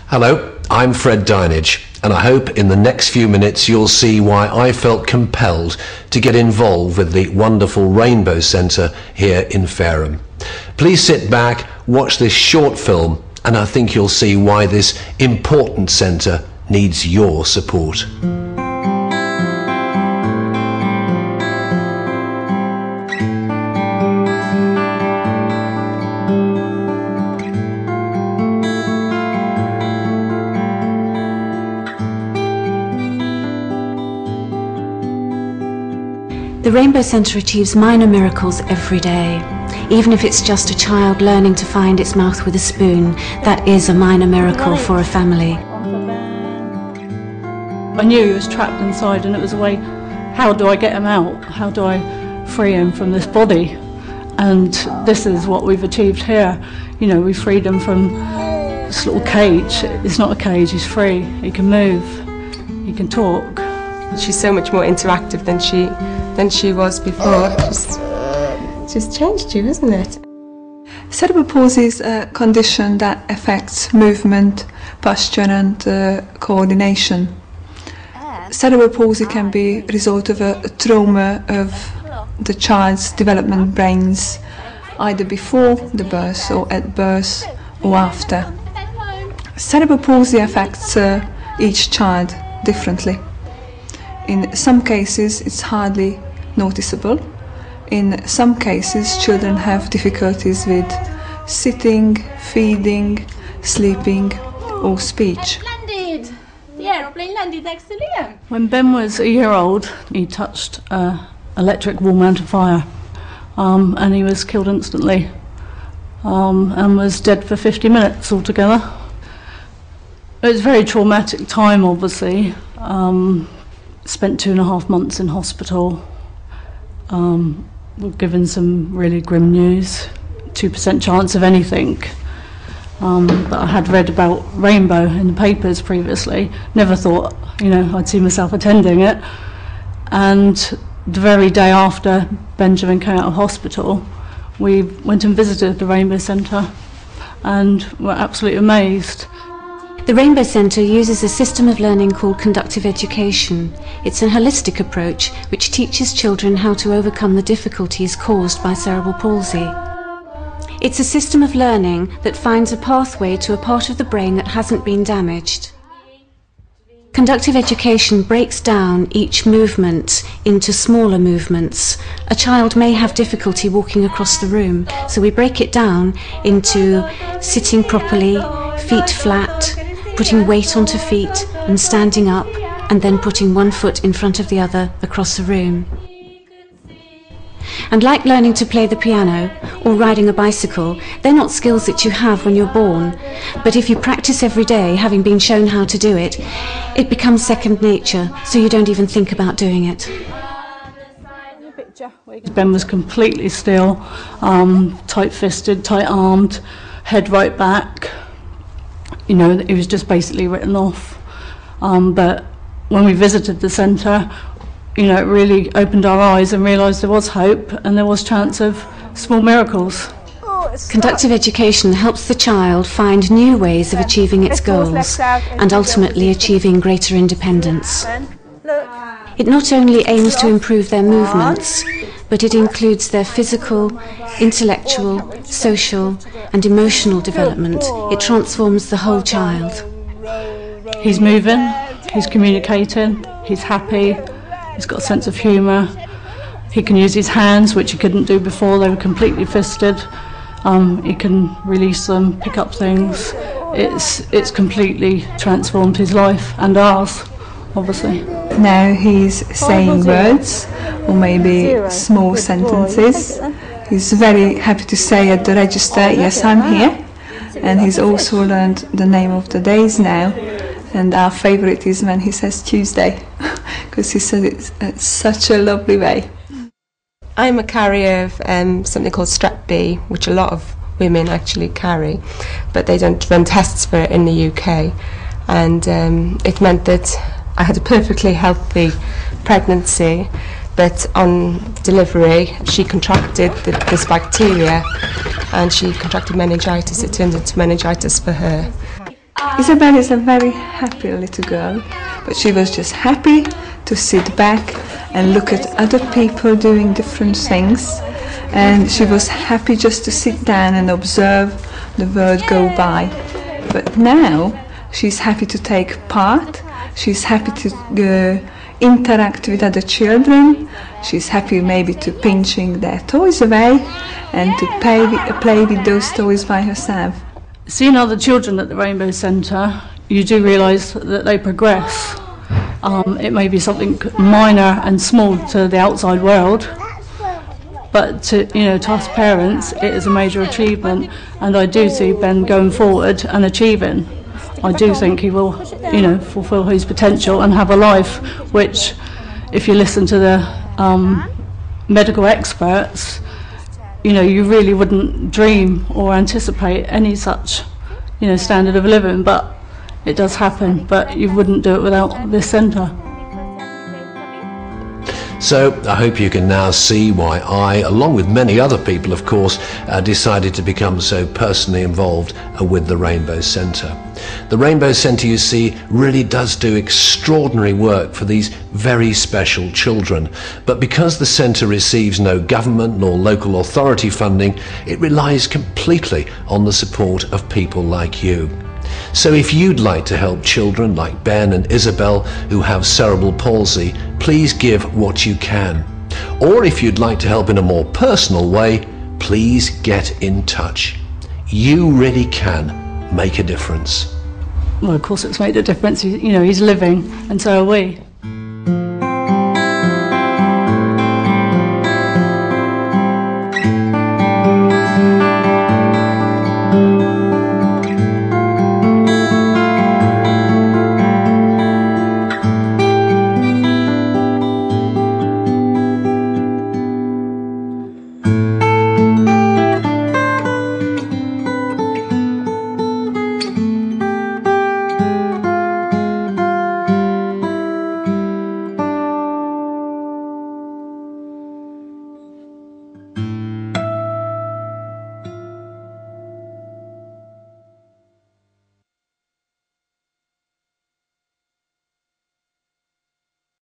Hello, I'm Fred Dinage, and I hope in the next few minutes you'll see why I felt compelled to get involved with the wonderful Rainbow Centre here in Fareham. Please sit back, watch this short film, and I think you'll see why this important centre needs your support. The Rainbow Centre achieves minor miracles every day. Even if it's just a child learning to find its mouth with a spoon, that is a minor miracle for a family. I knew he was trapped inside, and it was a way, how do I get him out? How do I free him from this body? And this is what we've achieved here. You know, we freed him from this little cage. It's not a cage, he's free. He can move, he can talk. She's so much more interactive than she was before. Just changed you, isn't it? Cerebral palsy is a condition that affects movement, posture and coordination. Cerebral palsy can be a result of a trauma of the child's development brains, either before the birth or at birth or after. Cerebral palsy affects each child differently. In some cases it's hardly noticeable. In some cases children have difficulties with sitting, feeding, sleeping or speech. The aeroplane landed next to Liam. When Ben was a year old, he touched an electric wall mounted fire, and he was killed instantly, and was dead for 50 minutes altogether. It was a very traumatic time, obviously. Spent 2.5 months in hospital. We're given some really grim news, 2% chance of anything. But I had read about Rainbow in the papers previously, never thought, you know, I'd see myself attending it. And the very day after Benjamin came out of hospital, we went and visited the Rainbow Centre and were absolutely amazed. The Rainbow Centre uses a system of learning called conductive education. It's a holistic approach which teaches children how to overcome the difficulties caused by cerebral palsy. It's a system of learning that finds a pathway to a part of the brain that hasn't been damaged. Conductive education breaks down each movement into smaller movements. A child may have difficulty walking across the room, so we break it down into sitting properly, feet flat, putting weight onto feet and standing up, and then putting one foot in front of the other across the room. And like learning to play the piano or riding a bicycle, they're not skills that you have when you're born, but if you practice every day, having been shown how to do it, it becomes second nature, so you don't even think about doing it. Ben was completely still, tight-fisted, tight-armed, head right back. You know, it was just basically written off. But when we visited the centre, you know, it really opened our eyes and realised there was hope and there was chance of small miracles. Conductive education helps the child find new ways of achieving its goals and ultimately achieving greater independence. It not only aims to improve their movements, but it includes their physical, intellectual, social and emotional development. It transforms the whole child. He's moving, he's communicating, he's happy, he's got a sense of humour. He can use his hands, which he couldn't do before, they were completely fisted. He can release them, pick up things. It's completely transformed his life and ours, obviously. Now he's saying words or maybe small sentences. He's very happy to say at the register, yes, I'm here. And he's also learned the name of the days now. And our favourite is when he says Tuesday, because he said it in such a lovely way. I'm a carrier of something called strep B, which a lot of women actually carry, but they don't run tests for it in the UK. And it meant that I had a perfectly healthy pregnancy, but on delivery she contracted this bacteria and she contracted meningitis. It turned into meningitis for her. Isabel is a very happy little girl, but she was just happy to sit back and look at other people doing different things, and she was happy just to sit down and observe the world go by. But now she's happy to take part, she's happy to interact with other children, she's happy maybe to pinching their toys away and to play with those toys by herself. Seeing other children at the Rainbow Centre, you do realise that they progress. It may be something minor and small to the outside world, but to us parents, it is a major achievement, and I do see Ben going forward and achieving. I do think he will, fulfil his potential and have a life which, if you listen to the medical experts, you really wouldn't dream or anticipate any such, standard of living, but it does happen, but you wouldn't do it without this centre. So I hope you can now see why I, along with many other people of course, decided to become so personally involved with the Rainbow Centre. The Rainbow Centre, you see, really does do extraordinary work for these very special children. But because the centre receives no government nor local authority funding, it relies completely on the support of people like you. So if you'd like to help children like Ben and Isabel who have cerebral palsy, please give what you can. Or if you'd like to help in a more personal way, please get in touch. You really can make a difference. Well, of course it's made a difference. He's living, and so are we.